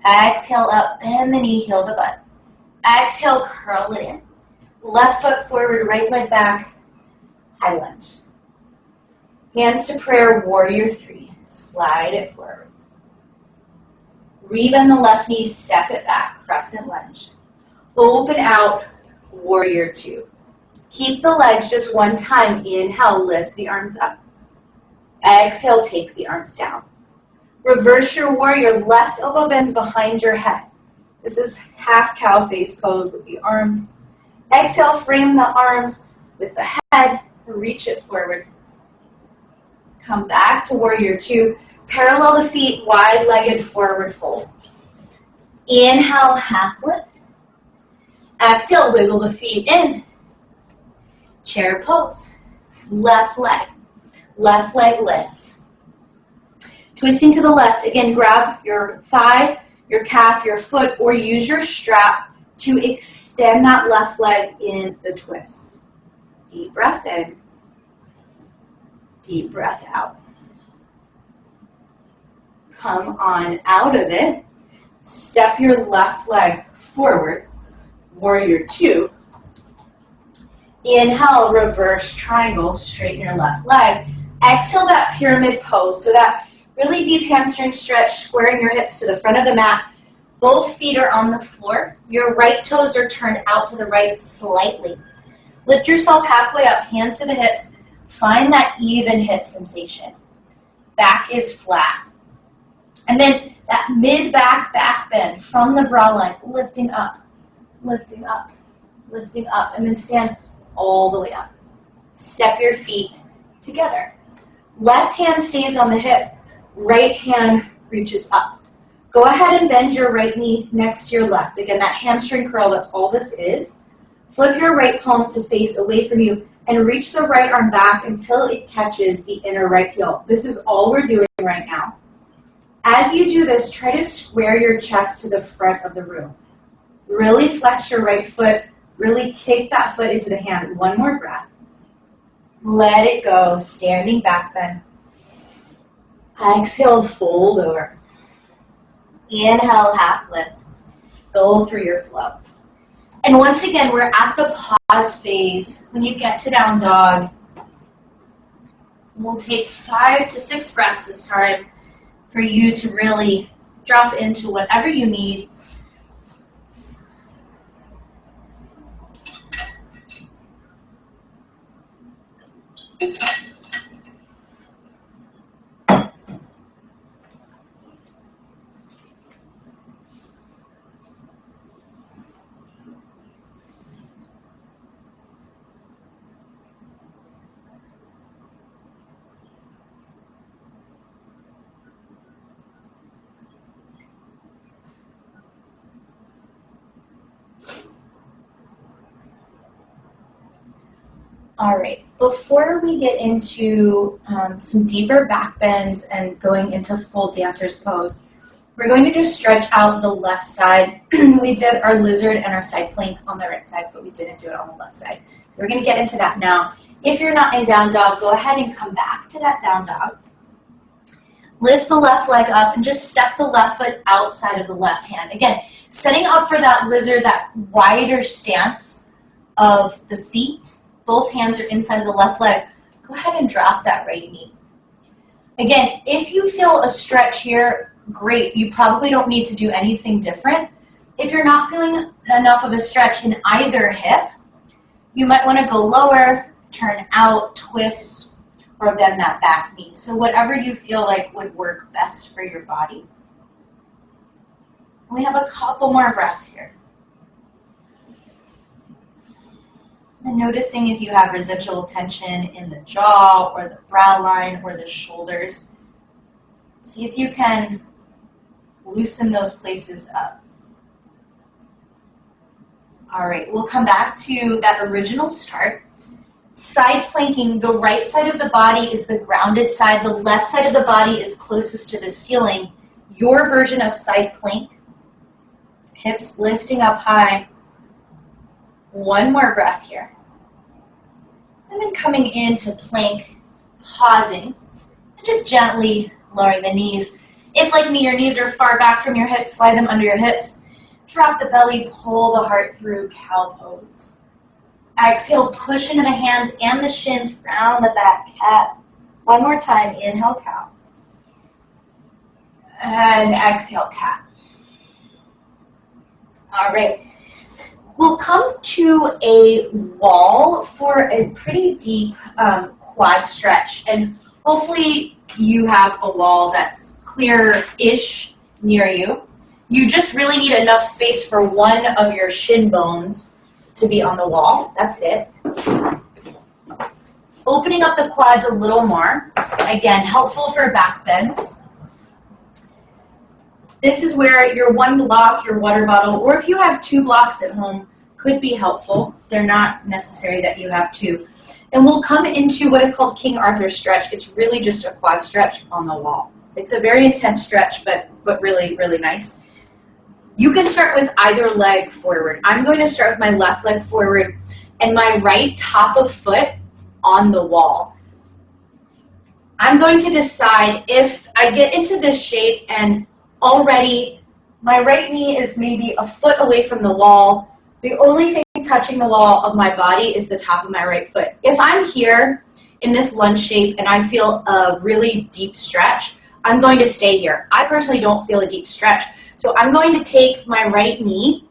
Exhale, up, bend the knee, heel to butt. Exhale, curl it in. Left foot forward, right leg back, high lunge. Hands to prayer, warrior three. Slide it forward. Rebend the left knee, step it back, crescent lunge. Open out, warrior two. Keep the legs just one time. Inhale, lift the arms up. Exhale, take the arms down. Reverse your warrior, left elbow bends behind your head. This is half cow face pose with the arms. Exhale, frame the arms with the head, reach it forward. Come back to warrior two. Parallel the feet, wide-legged forward fold. Inhale, half lift. Exhale, wiggle the feet in. Chair pose. Left leg lifts. Twisting to the left, again, grab your thigh, your calf, your foot, or use your strap to extend that left leg in the twist. Deep breath in. Deep breath out. Come on out of it. Step your left leg forward. Warrior two. Inhale, reverse triangle, straighten your left leg. Exhale that pyramid pose, so that really deep hamstring stretch, squaring your hips to the front of the mat. Both feet are on the floor. Your right toes are turned out to the right slightly. Lift yourself halfway up, hands to the hips. Find that even hip sensation. Back is flat. And then that mid-back back bend from the brow line, lifting up, lifting up, lifting up, and then stand all the way up. Step your feet together. Left hand stays on the hip. Right hand reaches up. Go ahead and bend your right knee next to your left. Again, that hamstring curl, that's all this is. Flip your right palm to face away from you and reach the right arm back until it catches the inner right heel. This is all we're doing right now. As you do this, try to square your chest to the front of the room. Really flex your right foot. Really kick that foot into the hand. One more breath. Let it go. Standing back bend. Exhale, fold over. Inhale, half lift. Go through your flow. And once again, we're at the pause phase. When you get to down dog, we'll take 5 to 6 breaths this time for you to really drop into whatever you need. All right, before we get into some deeper back bends and going into full dancer's pose, we're going to just stretch out the left side. We did our lizard and our side plank on the right side, but we didn't do it on the left side. So we're going to get into that now. If you're not in down dog, go ahead and come back to that down dog. Lift the left leg up and just step the left foot outside of the left hand. Again, setting up for that lizard, that wider stance of the feet. Both hands are inside of the left leg. Go ahead and drop that right knee. Again, if you feel a stretch here, great. You probably don't need to do anything different. If you're not feeling enough of a stretch in either hip, you might want to go lower, turn out, twist, or bend that back knee. So whatever you feel like would work best for your body. We have a couple more breaths here. And noticing if you have residual tension in the jaw or the brow line or the shoulders. See if you can loosen those places up. All right, we'll come back to that original start. Side planking, the right side of the body is the grounded side. The left side of the body is closest to the ceiling. Your version of side plank. Hips lifting up high. One more breath here. And then coming into plank, pausing, and just gently lowering the knees. If, like me, your knees are far back from your hips, slide them under your hips. Drop the belly, pull the heart through, cow pose. Exhale, push into the hands and the shins, round the back, cat. One more time, inhale, cow. And exhale, cat. All right. We'll come to a wall for a pretty deep quad stretch, and hopefully you have a wall that's clear-ish near you. You just really need enough space for one of your shin bones to be on the wall. That's it. Opening up the quads a little more. Again, helpful for back bends. This is where your one block, your water bottle, or if you have 2 blocks at home, could be helpful. They're not necessary that you have 2. And we'll come into what is called King Arthur stretch. It's really just a quad stretch on the wall. It's a very intense stretch, but really, really nice. You can start with either leg forward. I'm going to start with my left leg forward and my right top of foot on the wall. I'm going to decide if I get into this shape and already my right knee is maybe a foot away from the wall. The only thing touching the wall of my body is the top of my right foot. If I'm here in this lunge shape and I feel a really deep stretch, I'm going to stay here. I personally don't feel a deep stretch. So I'm going to take my right knee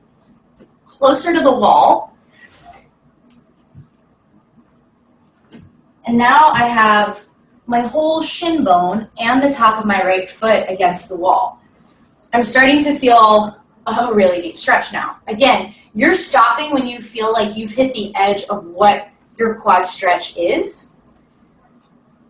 closer to the wall. And now I have my whole shin bone and the top of my right foot against the wall. I'm starting to feel a really deep stretch now. Again, you're stopping when you feel like you've hit the edge of what your quad stretch is.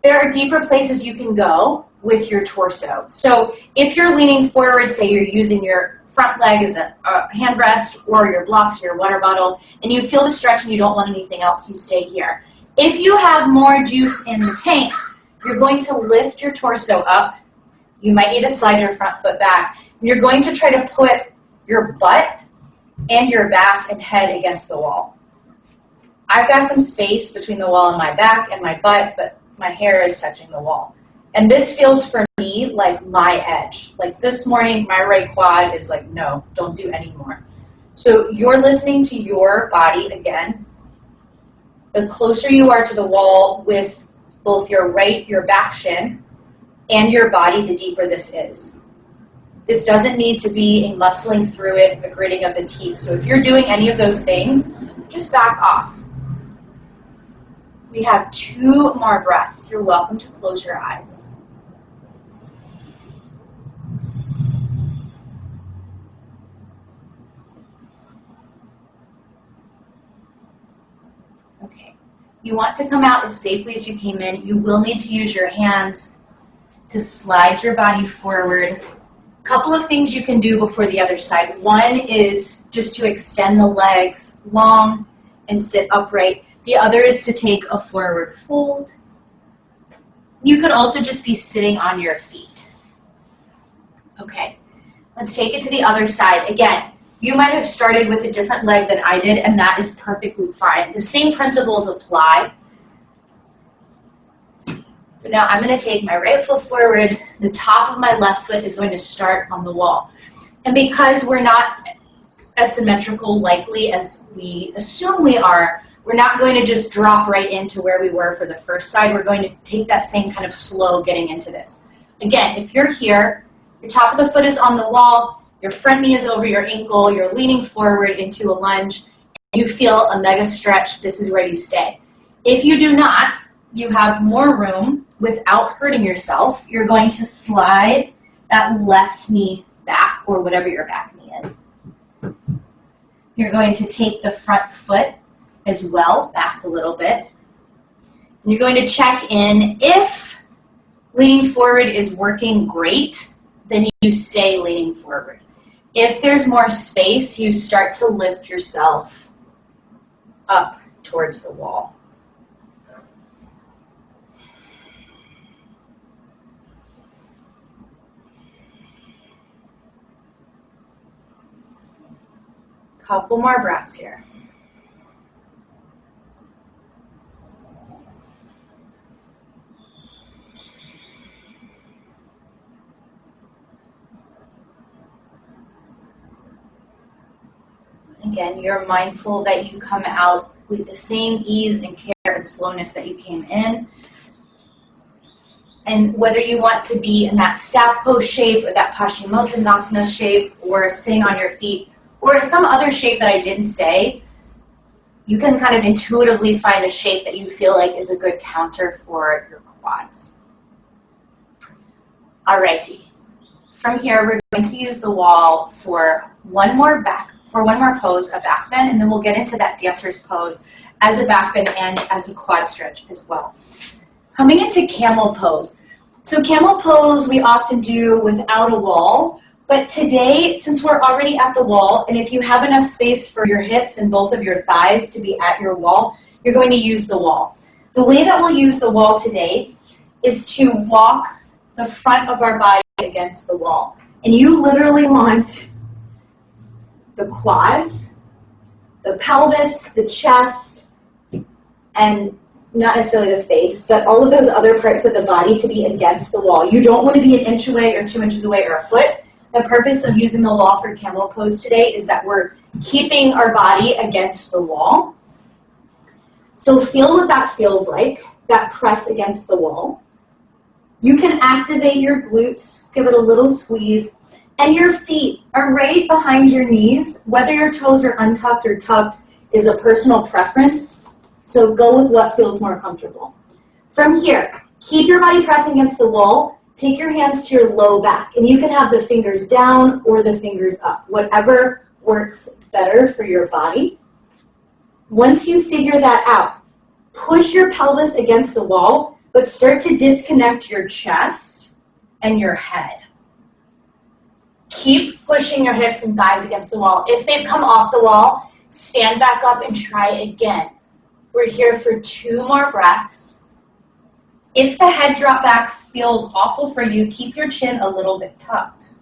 There are deeper places you can go with your torso. So if you're leaning forward, say you're using your front leg as a hand rest or your blocks or your water bottle, and you feel the stretch and you don't want anything else, you stay here. If you have more juice in the tank, you're going to lift your torso up. You might need to slide your front foot back. And you're going to try to put your butt and your back and head against the wall. I've got some space between the wall and my back and my butt, but my hair is touching the wall. And this feels for me like my edge. Like this morning, my right quad is like, no, don't do any more. So you're listening to your body again. The closer you are to the wall with both your back shin and your body, the deeper this is. This doesn't need to be a muscling through it, a gritting of the teeth. So if you're doing any of those things, just back off. We have 2 more breaths. You're welcome to close your eyes. Okay. You want to come out as safely as you came in. You will need to use your hands to slide your body forward. A couple of things you can do before the other side. One is just to extend the legs long and sit upright. The other is to take a forward fold. You could also just be sitting on your feet. Okay, let's take it to the other side. Again, you might have started with a different leg than I did, and that is perfectly fine. The same principles apply. So now I'm going to take my right foot forward. The top of my left foot is going to start on the wall. And because we're not as symmetrical likely as we assume we are, we're not going to just drop right into where we were for the first side. We're going to take that same kind of slow getting into this. Again, if you're here, your top of the foot is on the wall, your front knee is over your ankle, you're leaning forward into a lunge, and you feel a mega stretch, this is where you stay. If you do not, you have more room without hurting yourself. You're going to slide that left knee back, or whatever your back knee is. You're going to take the front foot as well, back a little bit. And you're going to check in. If leaning forward is working great, then you stay leaning forward. If there's more space, you start to lift yourself up towards the wall. Couple more breaths here. Again, you're mindful that you come out with the same ease and care and slowness that you came in. And whether you want to be in that staff pose shape or that Paschimottanasana shape or sitting on your feet or some other shape that I didn't say, you can kind of intuitively find a shape that you feel like is a good counter for your quads. Alrighty. From here, we're going to use the wall for one more pose, a back bend, and then we'll get into that dancer's pose as a back bend and as a quad stretch as well. Coming into camel pose. So camel pose we often do without a wall, but today, since we're already at the wall, and if you have enough space for your hips and both of your thighs to be at your wall, you're going to use the wall. The way that we'll use the wall today is to walk the front of our body against the wall. And you literally want the quads, the pelvis, the chest, and not necessarily the face, but all of those other parts of the body to be against the wall. You don't want to be an inch away or 2 inches away or a foot. The purpose of using the wall for camel pose today is that we're keeping our body against the wall. So feel what that feels like, that press against the wall. You can activate your glutes, give it a little squeeze, and your feet are right behind your knees. Whether your toes are untucked or tucked is a personal preference, so go with what feels more comfortable. From here, keep your body pressing against the wall. Take your hands to your low back, and you can have the fingers down or the fingers up, whatever works better for your body. Once you figure that out, push your pelvis against the wall, but start to disconnect your chest and your head. Keep pushing your hips and thighs against the wall. If they've come off the wall, stand back up and try again. We're here for 2 more breaths. If the head drop back feels awful for you, keep your chin a little bit tucked.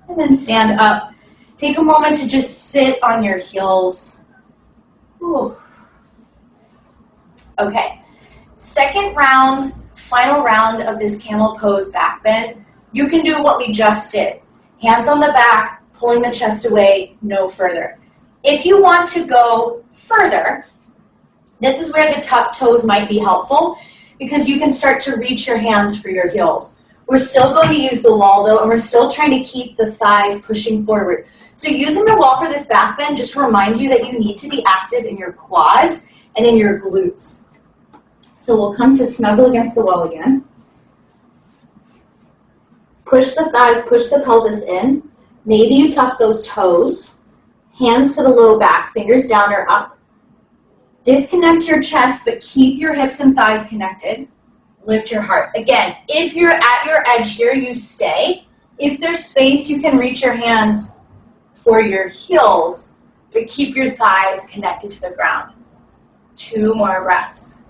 And then stand up. Take a moment to just sit on your heels. Ooh. Okay. Second round, final round of this camel pose back bend. You can do what we just did. Hands on the back, pulling the chest away, no further. If you want to go further, this is where the tucked toes might be helpful because you can start to reach your hands for your heels. We're still going to use the wall though, and we're still trying to keep the thighs pushing forward. So using the wall for this back bend just reminds you that you need to be active in your quads and in your glutes. So we'll come to snuggle against the wall again. Push the thighs, push the pelvis in. Maybe you tuck those toes. Hands to the low back, fingers down or up. Disconnect your chest, but keep your hips and thighs connected. Lift your heart. Again, if you're at your edge here, you stay. If there's space, you can reach your hands for your heels, but keep your thighs connected to the ground. 2 more breaths.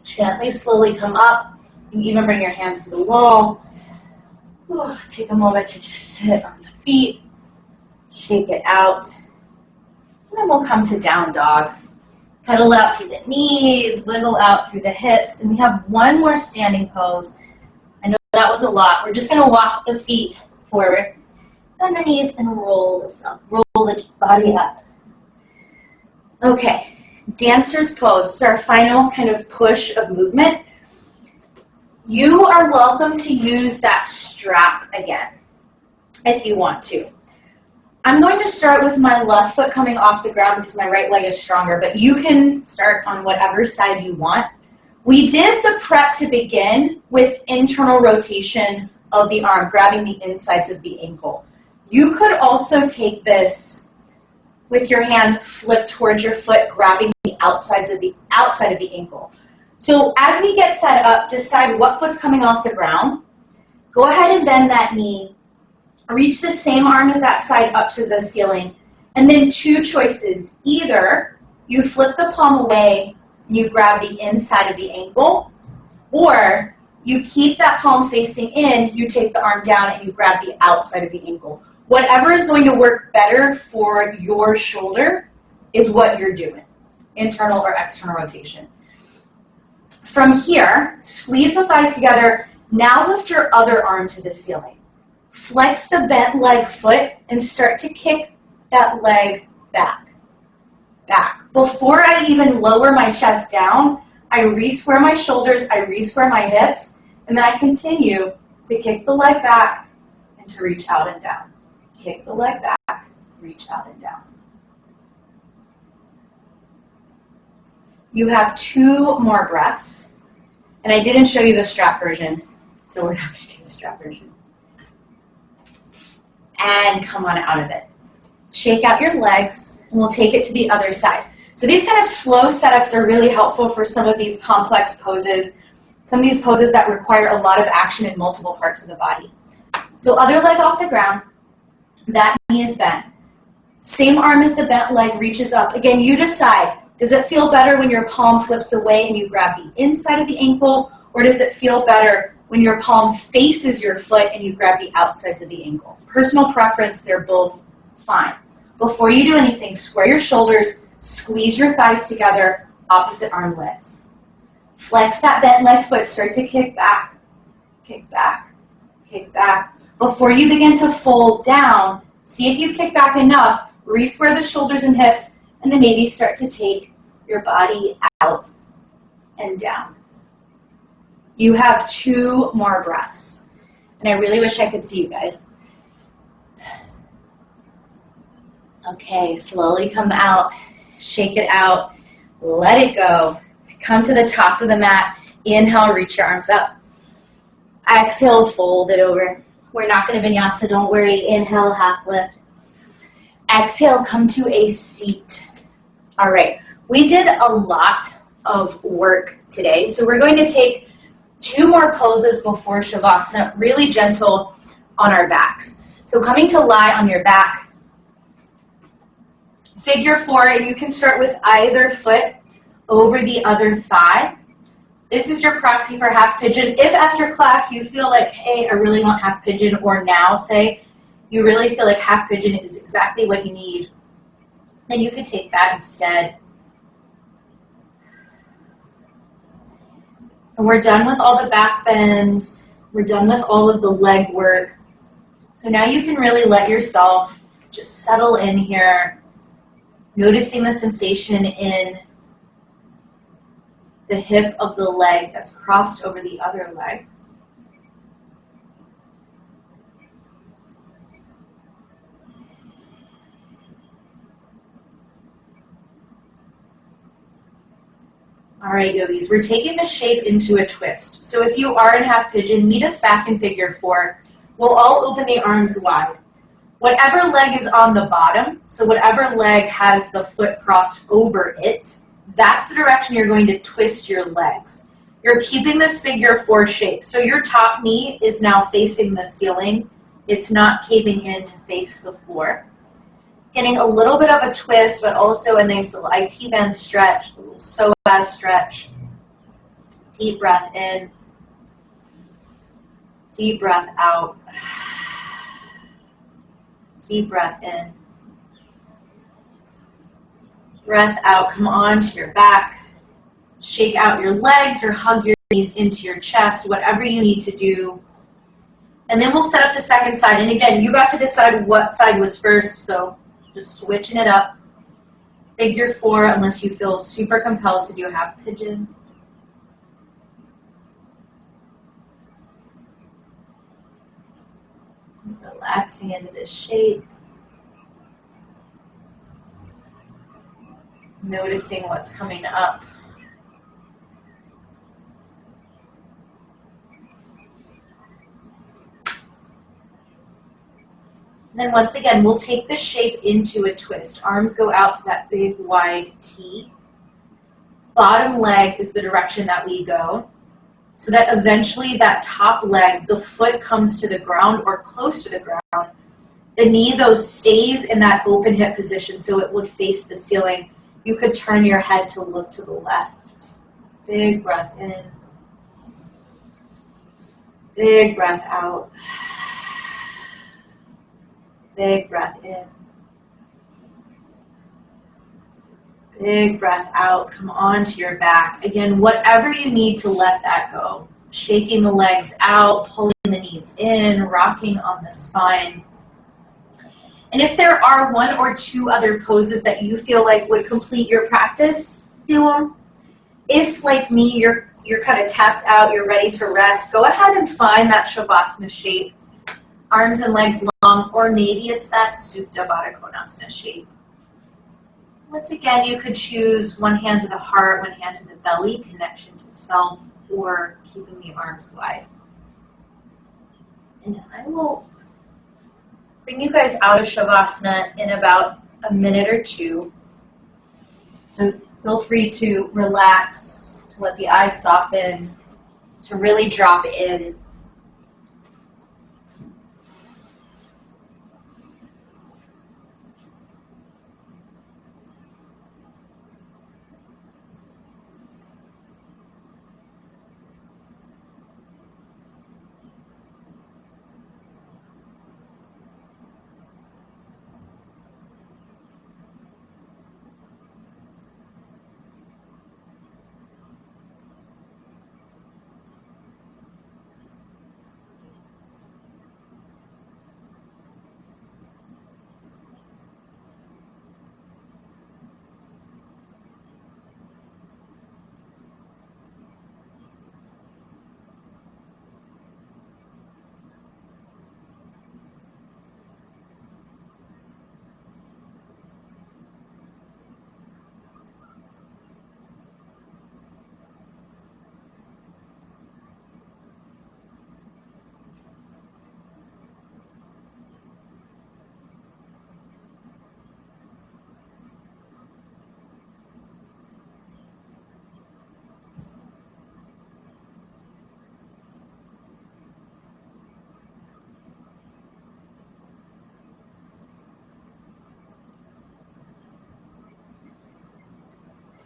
Gently, slowly come up. You can even bring your hands to the wall. Ooh, take a moment to just sit on the feet. Shake it out. And then we'll come to down dog. Pedal out through the knees, wiggle out through the hips. And we have 1 more standing pose. I know that was a lot. We're just going to walk the feet forward. Bend the knees and roll this up. Roll the body up. Okay. Dancer's pose. This is our final kind of push of movement. You are welcome to use that strap again if you want to. I'm going to start with my left foot coming off the ground because my right leg is stronger, but you can start on whatever side you want. We did the prep to begin with internal rotation of the arm, grabbing the insides of the ankle. You could also take this with your hand flipped towards your foot, grabbing the outside of the ankle. So as we get set up, decide what foot's coming off the ground. Go ahead and bend that knee. Reach the same arm as that side up to the ceiling. And then 2 choices. Either you flip the palm away and you grab the inside of the ankle, or you keep that palm facing in, you take the arm down and you grab the outside of the ankle. Whatever is going to work better for your shoulder is what you're doing, internal or external rotation. From here, squeeze the thighs together. Now lift your other arm to the ceiling. Flex the bent leg foot and start to kick that leg back. Before I even lower my chest down, I re-square my shoulders, I re-square my hips, and then I continue to kick the leg back and to reach out and down. Kick the leg back, reach out and down. You have 2 more breaths. And I didn't show you the strap version, so we're not going to do the strap version. And come on out of it. Shake out your legs, and we'll take it to the other side. So these kind of slow setups are really helpful for some of these complex poses, some of these poses that require a lot of action in multiple parts of the body. So other leg off the ground, that knee is bent. Same arm as the bent leg reaches up. Again, you decide. Does it feel better when your palm flips away and you grab the inside of the ankle, or does it feel better when your palm faces your foot and you grab the outsides of the ankle. Personal preference, they're both fine. Before you do anything, square your shoulders, squeeze your thighs together, opposite arm lifts. Flex that bent leg foot, start to kick back, kick back, kick back. Before you begin to fold down, see if you kick back enough, re-square the shoulders and hips, and then maybe start to take your body out and down. You have 2 more breaths. And I really wish I could see you guys. Okay, slowly come out, shake it out, let it go. Come to the top of the mat, inhale, reach your arms up. Exhale, fold it over. We're not going to vinyasa, don't worry. Inhale, half lift. Exhale, come to a seat. All right, we did a lot of work today, so we're going to take 2 more poses before Shavasana, really gentle on our backs. So coming to lie on your back, figure 4, and you can start with either foot over the other thigh. This is your proxy for half pigeon. If after class you feel like, hey, I really want half pigeon, or now say you really feel like half pigeon is exactly what you need, then you could take that instead. And we're done with all the back bends. We're done with all of the leg work. So now you can really let yourself just settle in here, noticing the sensation in the hip of the leg that's crossed over the other leg. All right, yogis, we're taking the shape into a twist. So if you are in half pigeon, meet us back in figure 4. We'll all open the arms wide. Whatever leg is on the bottom, so whatever leg has the foot crossed over it, that's the direction you're going to twist your legs. You're keeping this figure 4 shape. So your top knee is now facing the ceiling. It's not caving in to face the floor. Getting a little bit of a twist, but also a nice little IT band stretch, a little psoas stretch. Deep breath in. Deep breath out. Deep breath in. Breath out, come on to your back. Shake out your legs or hug your knees into your chest, whatever you need to do. And then we'll set up the second side. And again, you got to decide what side was first, so just switching it up. Figure 4, unless you feel super compelled to do half pigeon. Relaxing into this shape. Noticing what's coming up. And then once again, we'll take this shape into a twist. Arms go out to that big wide T. Bottom leg is the direction that we go, so that eventually that top leg, the foot comes to the ground or close to the ground. The knee, though, stays in that open hip position, so it would face the ceiling. You could turn your head to look to the left. Big breath in. Big breath out. Big breath in. Big breath out. Come onto your back. Again, whatever you need to let that go. Shaking the legs out, pulling the knees in, rocking on the spine. And if there are 1 or 2 other poses that you feel like would complete your practice, do them. If, like me, you're kind of tapped out, you're ready to rest, go ahead and find that Shavasana shape. Arms and legs long, or maybe it's that Supta Baddha Konasana shape. Once again, you could choose one hand to the heart, one hand to the belly, connection to self, or keeping the arms wide. And I will bring you guys out of Shavasana in about a minute or 2. So feel free to relax, to let the eyes soften, to really drop in.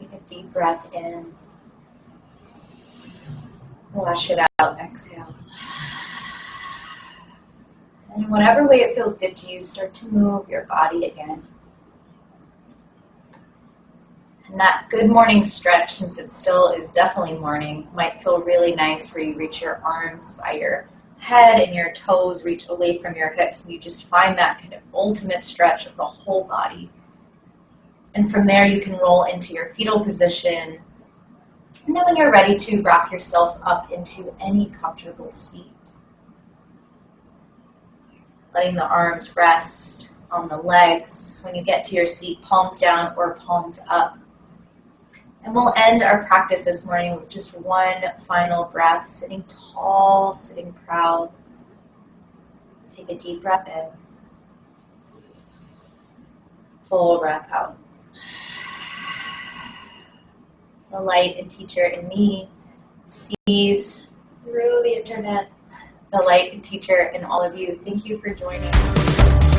Take a deep breath in. Wash it out, exhale. And in whatever way it feels good to you, start to move your body again. And that good morning stretch, since it still is definitely morning, might feel really nice where you reach your arms by your head and your toes reach away from your hips, and you just find that kind of ultimate stretch of the whole body. And from there you can roll into your fetal position, and then when you're ready to rock yourself up into any comfortable seat. Letting the arms rest on the legs. When you get to your seat, palms down or palms up. And we'll end our practice this morning with just one final breath, sitting tall, sitting proud. Take a deep breath in. Full breath out. The light and teacher in me sees through the internet. The light and teacher in all of you. Thank you for joining.